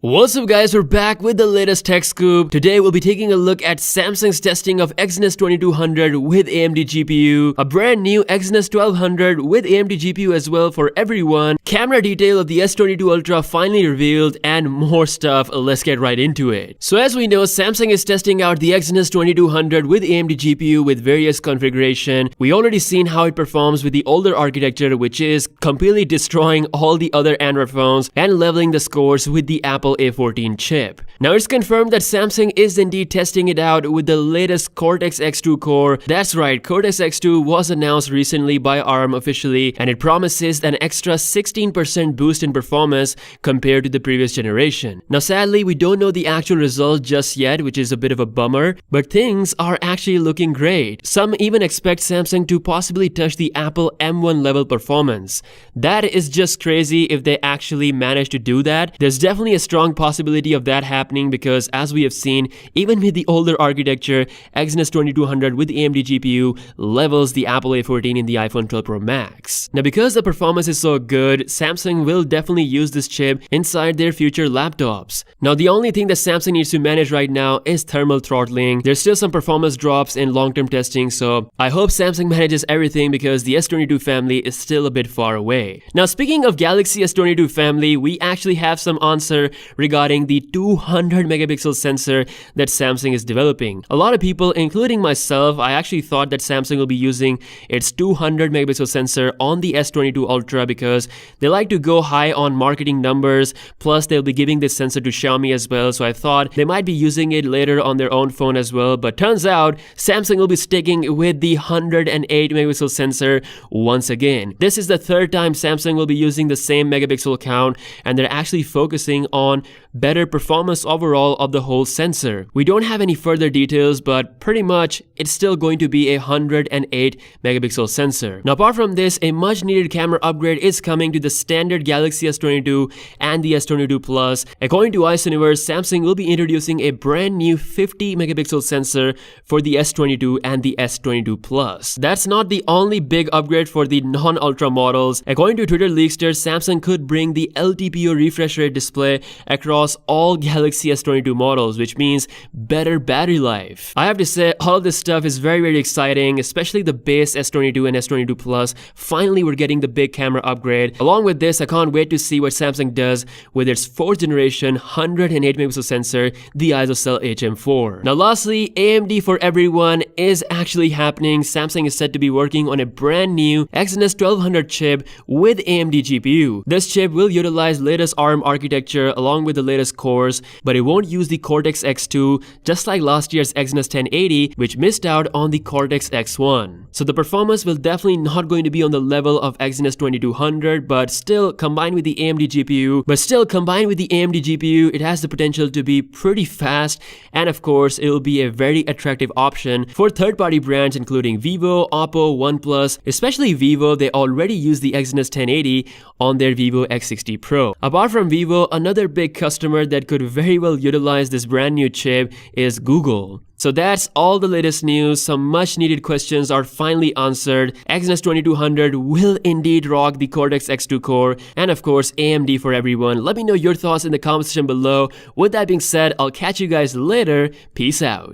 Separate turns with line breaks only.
What's up guys, we're back with the latest tech scoop. Today we'll be taking a look at Samsung's testing of Exynos 2200 with AMD GPU, a brand new Exynos 1200 with AMD GPU as well for everyone, camera detail of the S22 Ultra finally revealed, and more stuff. Let's get right into it. So as we know, Samsung is testing out the Exynos 2200 with AMD GPU with various configuration. We already seen how it performs with the older architecture, which is completely destroying all the other Android phones and leveling the scores with the Apple A14 chip. Now it's confirmed that Samsung is indeed testing it out with the latest Cortex-X2 core. That's right, Cortex-X2 was announced recently by ARM officially, and it promises an extra 16% boost in performance compared to the previous generation. Now sadly, we don't know the actual result just yet, which is a bit of a bummer, but things are actually looking great. Some even expect Samsung to possibly touch the Apple M1 level performance. That is just crazy if they actually manage to do that. There's definitely a strong possibility of that happening because, as we have seen, even with the older architecture, Exynos 2200 with AMD GPU levels the Apple A14 in the iPhone 12 Pro Max. Now because the performance is so good, Samsung will definitely use this chip inside their future laptops. Now the only thing that Samsung needs to manage right now is thermal throttling. There's still some performance drops in long-term testing, so I hope Samsung manages everything because the S22 family is still a bit far away. Now speaking of Galaxy S22 family, we actually have some answer regarding the 200 megapixel sensor that Samsung is developing. A lot of people, including myself, I actually thought that Samsung will be using its 200 megapixel sensor on the S22 Ultra because they like to go high on marketing numbers, plus they'll be giving this sensor to Xiaomi as well, so I thought they might be using it later on their own phone as well, but turns out Samsung will be sticking with the 108 megapixel sensor once again. This is the third time Samsung will be using the same megapixel count, and they're actually focusing on better performance overall of the whole sensor. We don't have any further details, but pretty much it's still going to be a 108 megapixel sensor. Now apart from this, a much needed camera upgrade is coming to the standard Galaxy S22 and the S22 Plus. According to Iceuniverse, Samsung will be introducing a brand new 50 megapixel sensor for the S22 and the S22 Plus. That's not the only big upgrade for the non-Ultra models. According to Twitter leakster, Samsung could bring the LTPO refresh rate display across all Galaxy S22 models, which means better battery life. I have to say, all of this stuff is very exciting, especially the base S22 and S22 Plus. Finally, we're getting the big camera upgrade. Along with this, I can't wait to see what Samsung does with its 4th generation 108 megapixel sensor, the ISOCELL HM4. Now lastly, AMD for everyone is actually happening. Samsung is said to be working on a brand new Exynos 1200 chip with AMD GPU. This chip will utilize latest ARM architecture along with the latest cores, but it won't use the Cortex-X2 just like last year's Exynos 1080, which missed out on the Cortex-X1. So the performance will definitely not going to be on the level of Exynos 2200, but still combined with the AMD GPU, it has the potential to be pretty fast, and of course it will be a very attractive option for third-party brands including Vivo, Oppo, OnePlus. Especially Vivo, they already use the Exynos 1080 on their Vivo X60 Pro. Apart from Vivo, another big customer that could very well utilize this brand new chip is Google. So that's all the latest news. Some much needed questions are finally answered. Exynos 2200 will indeed rock the Cortex-X2 core, and of course AMD for everyone. Let me know your thoughts in the comment section below. With that being said, I'll catch you guys later. Peace out.